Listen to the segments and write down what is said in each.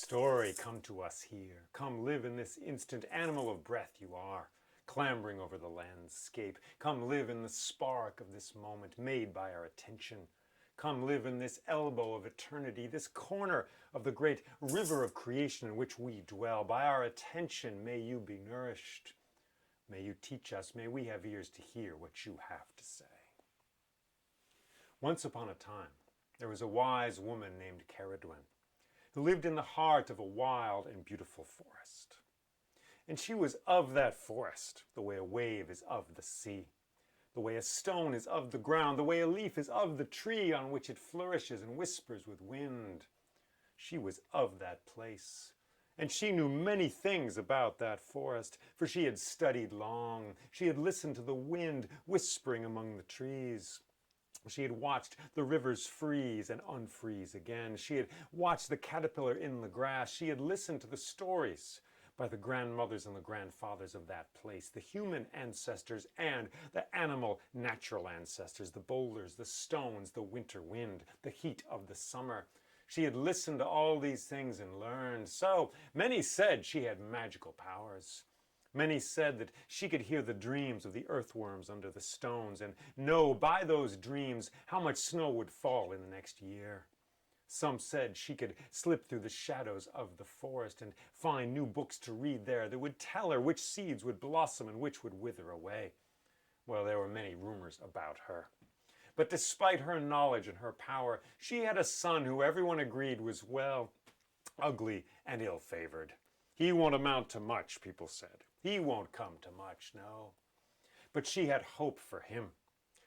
Story, come to us here. Come live in this instant, animal of breath you are, clambering over the landscape. Come live in the spark of this moment made by our attention. Come live in this elbow of eternity, this corner of the great river of creation in which we dwell. By our attention may you be nourished. May you teach us, may we have ears to hear what you have to say. Once upon a time, there was a wise woman named Caradwen, who lived in the heart of a wild and beautiful forest. And she was of that forest, the way a wave is of the sea, the way a stone is of the ground, the way a leaf is of the tree on which it flourishes and whispers with wind. She was of that place, and she knew many things about that forest, for she had studied long. She had listened to the wind whispering among the trees. She had watched the rivers freeze and unfreeze again. She had watched the caterpillar in the grass. She had listened to the stories by the grandmothers and the grandfathers of that place, the human ancestors and the animal natural ancestors, the boulders, the stones, the winter wind, the heat of the summer. She had listened to all these things and learned. So many said she had magical powers. Many said that she could hear the dreams of the earthworms under the stones and know by those dreams how much snow would fall in the next year. Some said she could slip through the shadows of the forest and find new books to read there that would tell her which seeds would blossom and which would wither away. Well, there were many rumors about her. But despite her knowledge and her power, she had a son who everyone agreed was, well, ugly and ill-favored. He won't amount to much, people said. He won't come to much, no. But she had hope for him.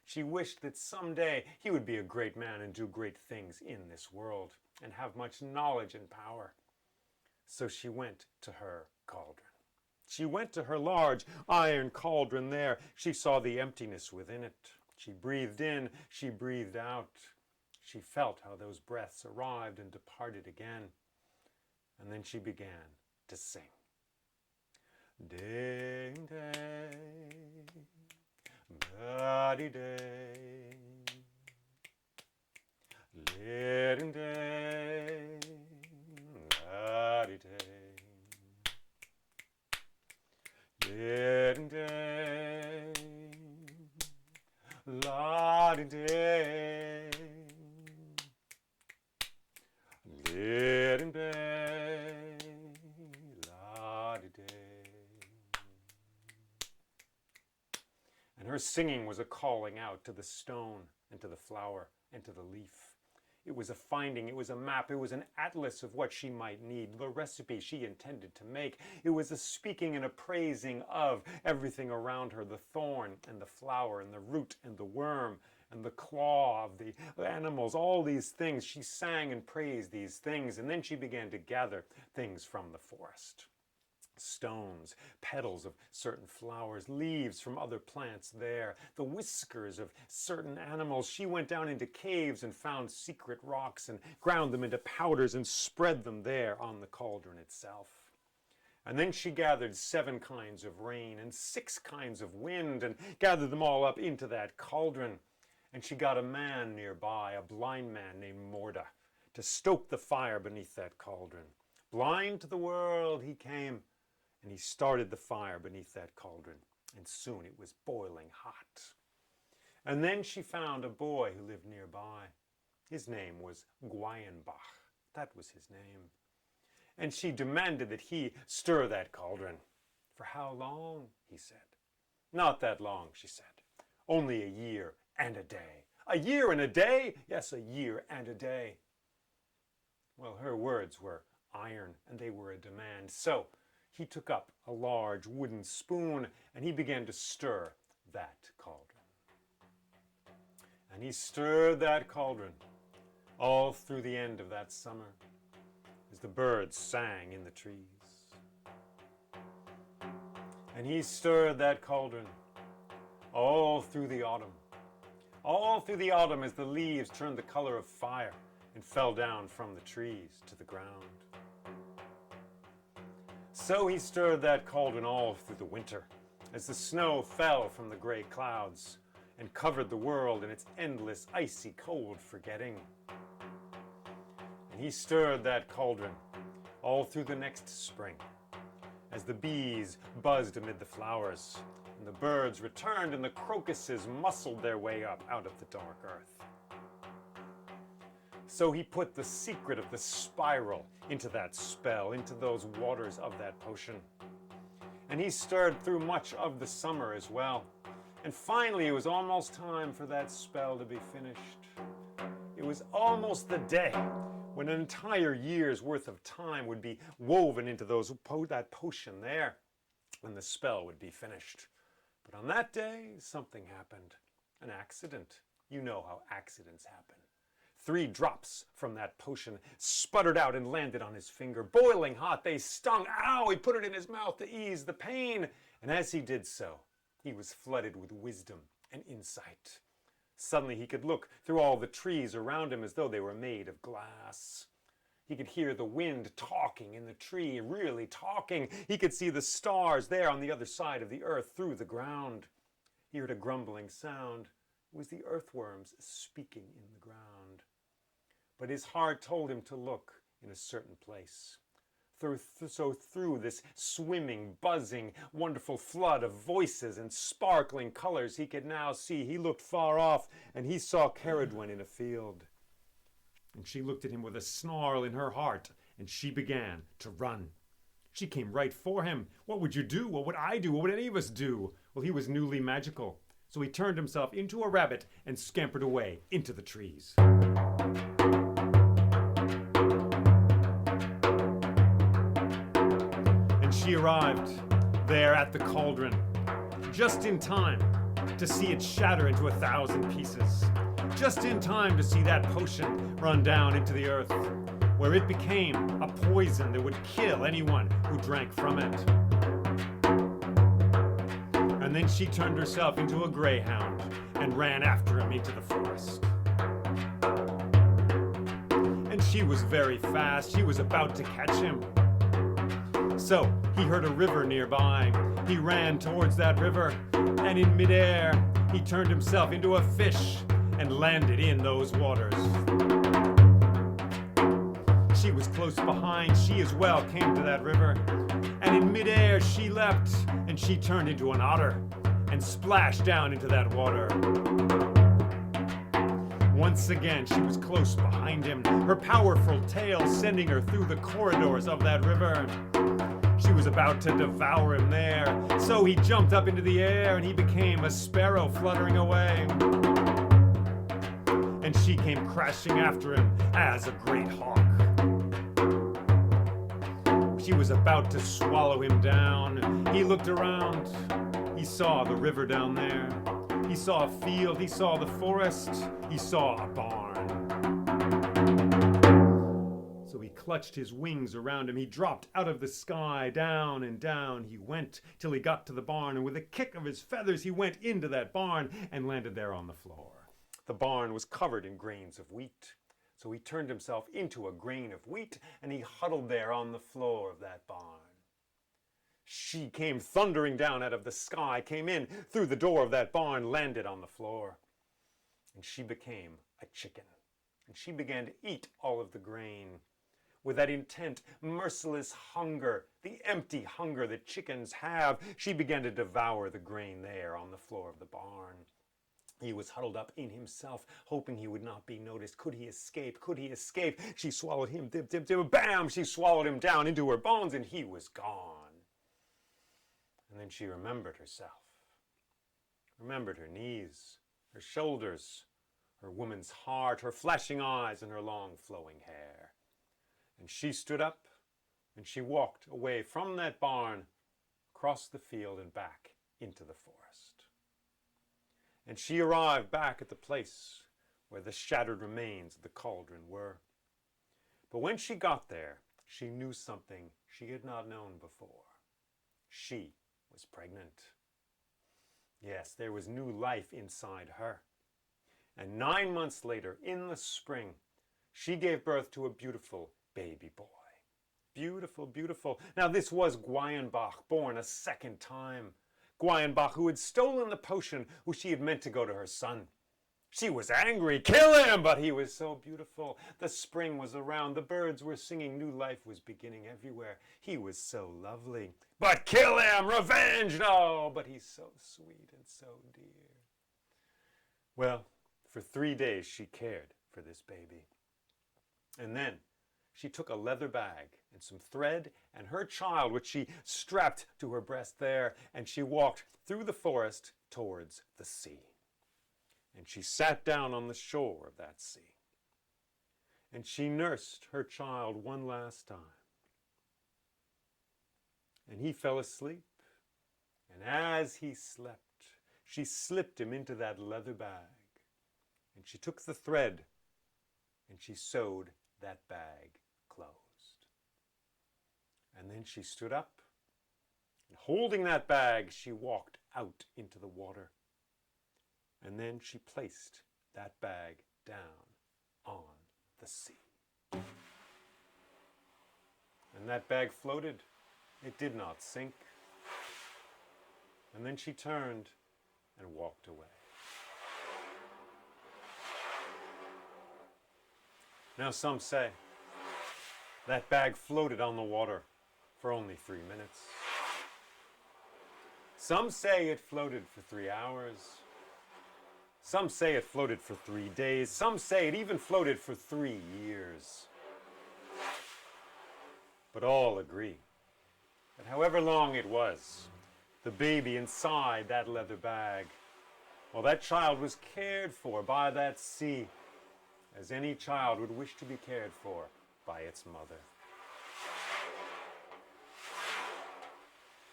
She wished that someday he would be a great man and do great things in this world and have much knowledge and power. So she went to her cauldron. She went to her large iron cauldron there. She saw the emptiness within it. She breathed in, she breathed out. She felt how those breaths arrived and departed again. And then she began to sing. Ding, ding, ba-dee, ding, ding, ding, la-dee, ding, ding, ding, la-dee, ding, ding, ding, la-dee, ding. And her singing was a calling out to the stone and to the flower and to the leaf. It was a finding, it was a map, it was an atlas of what she might need, the recipe she intended to make. It was a speaking and a praising of everything around her, the thorn and the flower and the root and the worm and the claw of the animals, all these things. She sang and praised these things, and then she began to gather things from the forest. Stones, petals of certain flowers, leaves from other plants there, the whiskers of certain animals. She went down into caves and found secret rocks and ground them into powders and spread them there on the cauldron itself. And then she gathered 7 kinds of rain and 6 kinds of wind and gathered them all up into that cauldron. And she got a man nearby, a blind man named Morda, to stoke the fire beneath that cauldron. Blind to the world he came, and he started the fire beneath that cauldron, and soon it was boiling hot. And then she found a boy who lived nearby. His name was Gwayenbach. That was his name. And she demanded that he stir that cauldron. For how long? He said. Not that long, she said. Only a year and a day. A year and a day? Yes, a year and a day. Well, her words were iron, and they were a demand. So he took up a large wooden spoon and he began to stir that cauldron. And he stirred that cauldron all through the end of that summer as the birds sang in the trees. And he stirred that cauldron all through the autumn. All through the autumn as the leaves turned the color of fire and fell down from the trees to the ground. So he stirred that cauldron all through the winter, as the snow fell from the gray clouds and covered the world in its endless icy cold forgetting. And he stirred that cauldron all through the next spring, as the bees buzzed amid the flowers, and the birds returned and the crocuses muscled their way up out of the dark earth. So he put the secret of the spiral into that spell, into those waters of that potion. And he stirred through much of the summer as well. And finally, it was almost time for that spell to be finished. It was almost the day when an entire year's worth of time would be woven into that potion there, and the spell would be finished. But on that day, something happened. An accident. You know how accidents happen. 3 drops from that potion sputtered out and landed on his finger. Boiling hot, they stung. Ow! He put it in his mouth to ease the pain. And as he did so, he was flooded with wisdom and insight. Suddenly he could look through all the trees around him as though they were made of glass. He could hear the wind talking in the tree, really talking. He could see the stars there on the other side of the earth through the ground. He heard a grumbling sound. It was the earthworms speaking in the ground. But his heart told him to look in a certain place. So through this swimming, buzzing, wonderful flood of voices and sparkling colors he could now see. He looked far off, and he saw Ceridwen in a field. And she looked at him with a snarl in her heart, and she began to run. She came right for him. What would you do? What would I do? What would any of us do? Well, he was newly magical. So he turned himself into a rabbit and scampered away into the trees. She arrived there at the cauldron, just in time to see it shatter into 1,000 pieces, just in time to see that potion run down into the earth, where it became a poison that would kill anyone who drank from it. And then she turned herself into a greyhound and ran after him into the forest. And she was very fast. She was about to catch him. So he heard a river nearby. He ran towards that river, and in midair, he turned himself into a fish and landed in those waters. She was close behind. She as well came to that river, and in midair she leapt, and she turned into an otter and splashed down into that water. Once again, she was close behind him, her powerful tail sending her through the corridors of that river. She was about to devour him there, so he jumped up into the air and he became a sparrow fluttering away. And she came crashing after him as a great hawk. She was about to swallow him down. He looked around. He saw the river down there. He saw a field. He saw the forest. He saw a barn. So he clutched his wings around him. He dropped out of the sky. Down and down he went till he got to the barn. And with a kick of his feathers, he went into that barn and landed there on the floor. The barn was covered in grains of wheat. So he turned himself into a grain of wheat and he huddled there on the floor of that barn. She came thundering down out of the sky, came in through the door of that barn, landed on the floor. And she became a chicken. And she began to eat all of the grain with that intent, merciless hunger, the empty hunger that chickens have. She began to devour the grain there on the floor of the barn. He was huddled up in himself, hoping he would not be noticed. Could he escape? Could he escape? She swallowed him, dip, dip, dip, bam! She swallowed him down into her bones, and he was gone. And then she remembered herself, remembered her knees, her shoulders, her woman's heart, her flashing eyes, and her long flowing hair. And she stood up, and she walked away from that barn, across the field and back into the forest. And she arrived back at the place where the shattered remains of the cauldron were. But when she got there, she knew something she had not known before. She was pregnant. Yes, there was new life inside her. And 9 months later, in the spring, she gave birth to a beautiful baby boy. Beautiful, beautiful. Now this was Gwayenbach, born a second time. Gwayenbach, who had stolen the potion which she had meant to go to her son. She was angry. Kill him! But he was so beautiful. The spring was around. The birds were singing. New life was beginning everywhere. He was so lovely. But kill him! Revenge! No! But he's so sweet and so dear. Well, for 3 days she cared for this baby. And then she took a leather bag and some thread and her child, which she strapped to her breast there, and she walked through the forest towards the sea. And she sat down on the shore of that sea. And she nursed her child one last time. And he fell asleep. And as he slept, she slipped him into that leather bag. And she took the thread and she sewed that bag closed. And then she stood up, and holding that bag, she walked out into the water. And then she placed that bag down on the sea. And that bag floated. It did not sink. And then she turned and walked away. Now some say that bag floated on the water for only 3 minutes. Some say it floated for 3 hours. Some say it floated for 3 days. Some say it even floated for 3 years. But all agree that however long it was, the baby inside that leather bag, well, that child was cared for by that sea, as any child would wish to be cared for by its mother.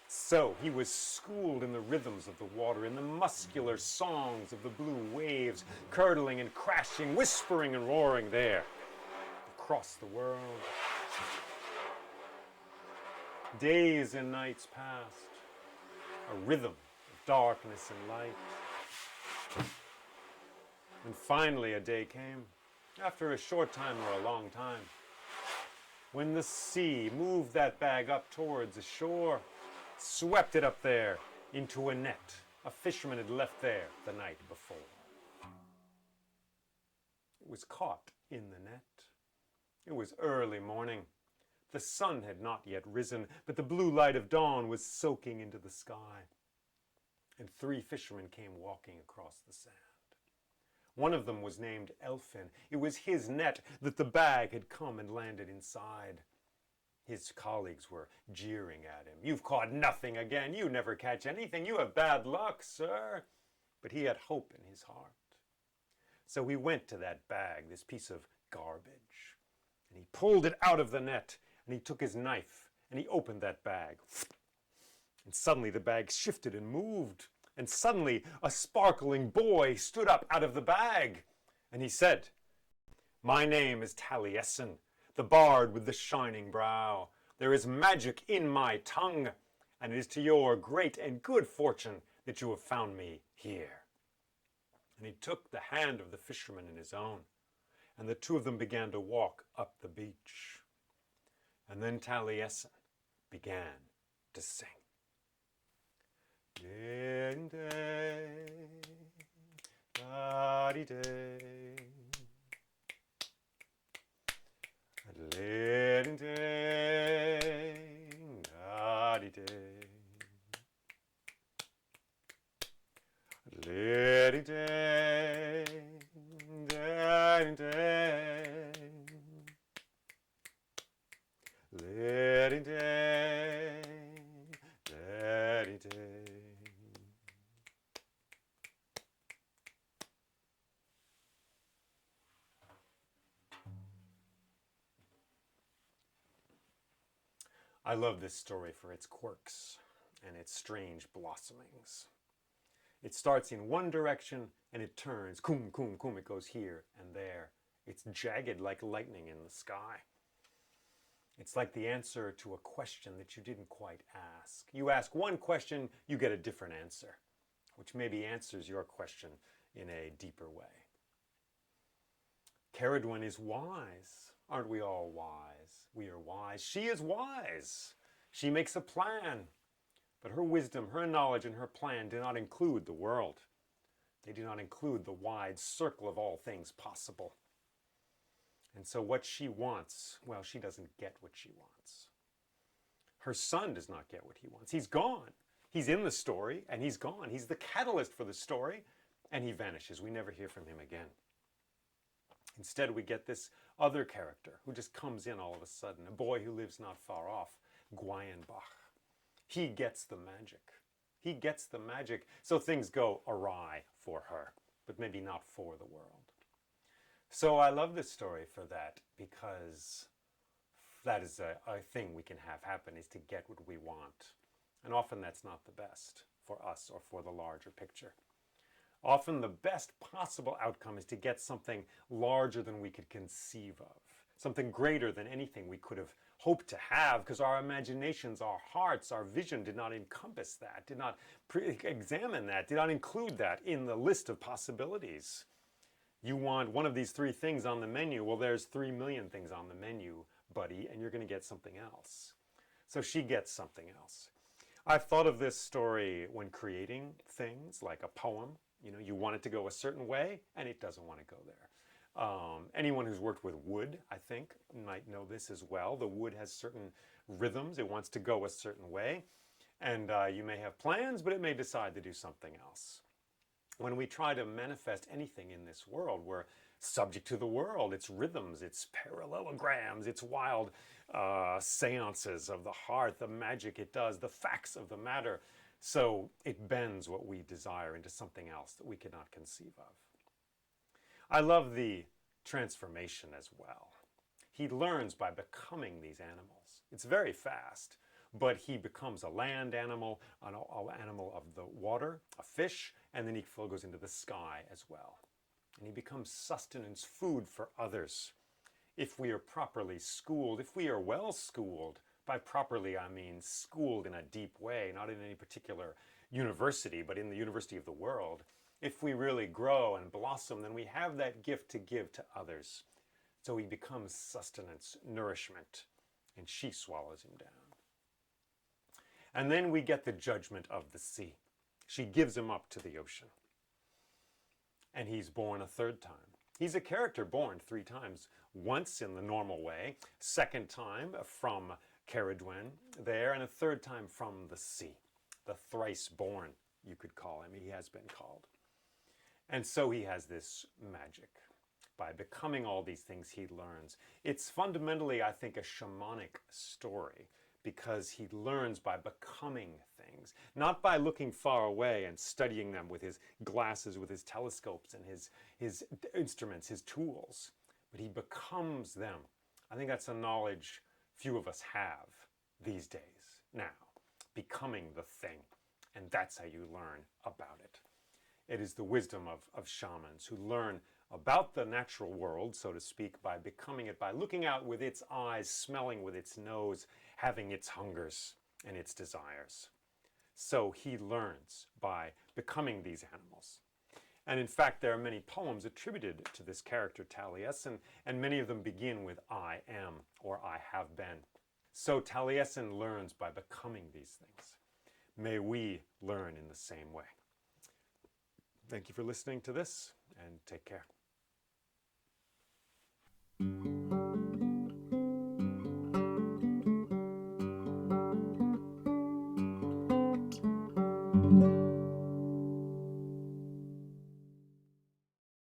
So he was schooled in the rhythms of the water, in the muscular songs of the blue waves, curdling and crashing, whispering and roaring there across the world. Days and nights passed, a rhythm of darkness and light. And finally a day came, after a short time or a long time, when the sea moved that bag up towards the shore, swept it up there into a net a fisherman had left there the night before. It was caught in the net. It was early morning. The sun had not yet risen, but the blue light of dawn was soaking into the sky. And 3 fishermen came walking across the sand. One of them was named Elfin. It was his net that the bag had come and landed inside. His colleagues were jeering at him. "You've caught nothing again. You never catch anything. You have bad luck, sir." But he had hope in his heart. So he went to that bag, this piece of garbage, and he pulled it out of the net, and he took his knife, and he opened that bag. And suddenly the bag shifted and moved. And suddenly a sparkling boy stood up out of the bag. And he said, "My name is Taliesin, the bard with the shining brow. There is magic in my tongue, and it is to your great and good fortune that you have found me here." And he took the hand of the fisherman in his own, and the 2 of them began to walk up the beach. And then Taliesin began to sing. Day, day, da-dee-day, day, da-dee-day, day, da-dee-day, day, da-dee-day. I love this story for its quirks and its strange blossomings. It starts in one direction and it turns, kum, kum, kum, it goes here and there. It's jagged like lightning in the sky. It's like the answer to a question that you didn't quite ask. You ask one question, you get a different answer, which maybe answers your question in a deeper way. Ceridwen is wise. Aren't we all wise? We are wise. She is wise. She makes a plan. But her wisdom, her knowledge, and her plan do not include the world. They do not include the wide circle of all things possible. And so what she wants, well, she doesn't get what she wants. Her son does not get what he wants. He's gone. He's in the story, and he's gone. He's the catalyst for the story, and he vanishes. We never hear from him again. Instead, we get this other character who just comes in all of a sudden, a boy who lives not far off, Gwayenbach. He gets the magic. He gets the magic, so things go awry for her, but maybe not for the world. So I love this story for that, because that is a thing we can have happen, is to get what we want. And often that's not the best for us or for the larger picture. Often the best possible outcome is to get something larger than we could conceive of, something greater than anything we could have hoped to have, because our imaginations, our hearts, our vision did not encompass that, did not examine that, did not include that in the list of possibilities. You want one of these 3 things on the menu, well, there's 3 million things on the menu, buddy, and you're going to get something else. So she gets something else. I've thought of this story when creating things like a poem. You know, you want it to go a certain way, and it doesn't want to go there. Anyone who's worked with wood, I think, might know this as well. The wood has certain rhythms. It wants to go a certain way. And you may have plans, but it may decide to do something else. When we try to manifest anything in this world, we're subject to the world, its rhythms, its parallelograms, its wild seances of the heart, the magic it does, the facts of the matter. So it bends what we desire into something else that we cannot conceive of. I love the transformation as well. He learns by becoming these animals. It's very fast, but he becomes a land animal, an animal of the water, a fish, and then he goes into the sky as well. And he becomes sustenance, food for others. If we are properly schooled, if we are well schooled, by properly I mean schooled in a deep way, not in any particular university, but in the university of the world, if we really grow and blossom, then we have that gift to give to others. So he becomes sustenance, nourishment, and she swallows him down. And then we get the judgment of the sea. She gives him up to the ocean. And he's born a 3rd time. He's a character born 3 times. Once in the normal way, 2nd time from Ceridwen there, and a 3rd time from the sea. The thrice born, you could call him. He has been called. And so he has this magic. By becoming all these things, he learns. It's fundamentally, I think, a shamanic story, because he learns by becoming things, not by looking far away and studying them with his glasses, with his telescopes and his instruments, his tools, but he becomes them. I think that's a knowledge few of us have these days now, becoming the thing, and that's how you learn about it. It is the wisdom of shamans who learn about the natural world, so to speak, by becoming it, by looking out with its eyes, smelling with its nose, having its hungers and its desires. So he learns by becoming these animals. And in fact, there are many poems attributed to this character Taliesin, and many of them begin with I am or I have been. So Taliesin learns by becoming these things. May we learn in the same way. Thank you for listening to this, and take care.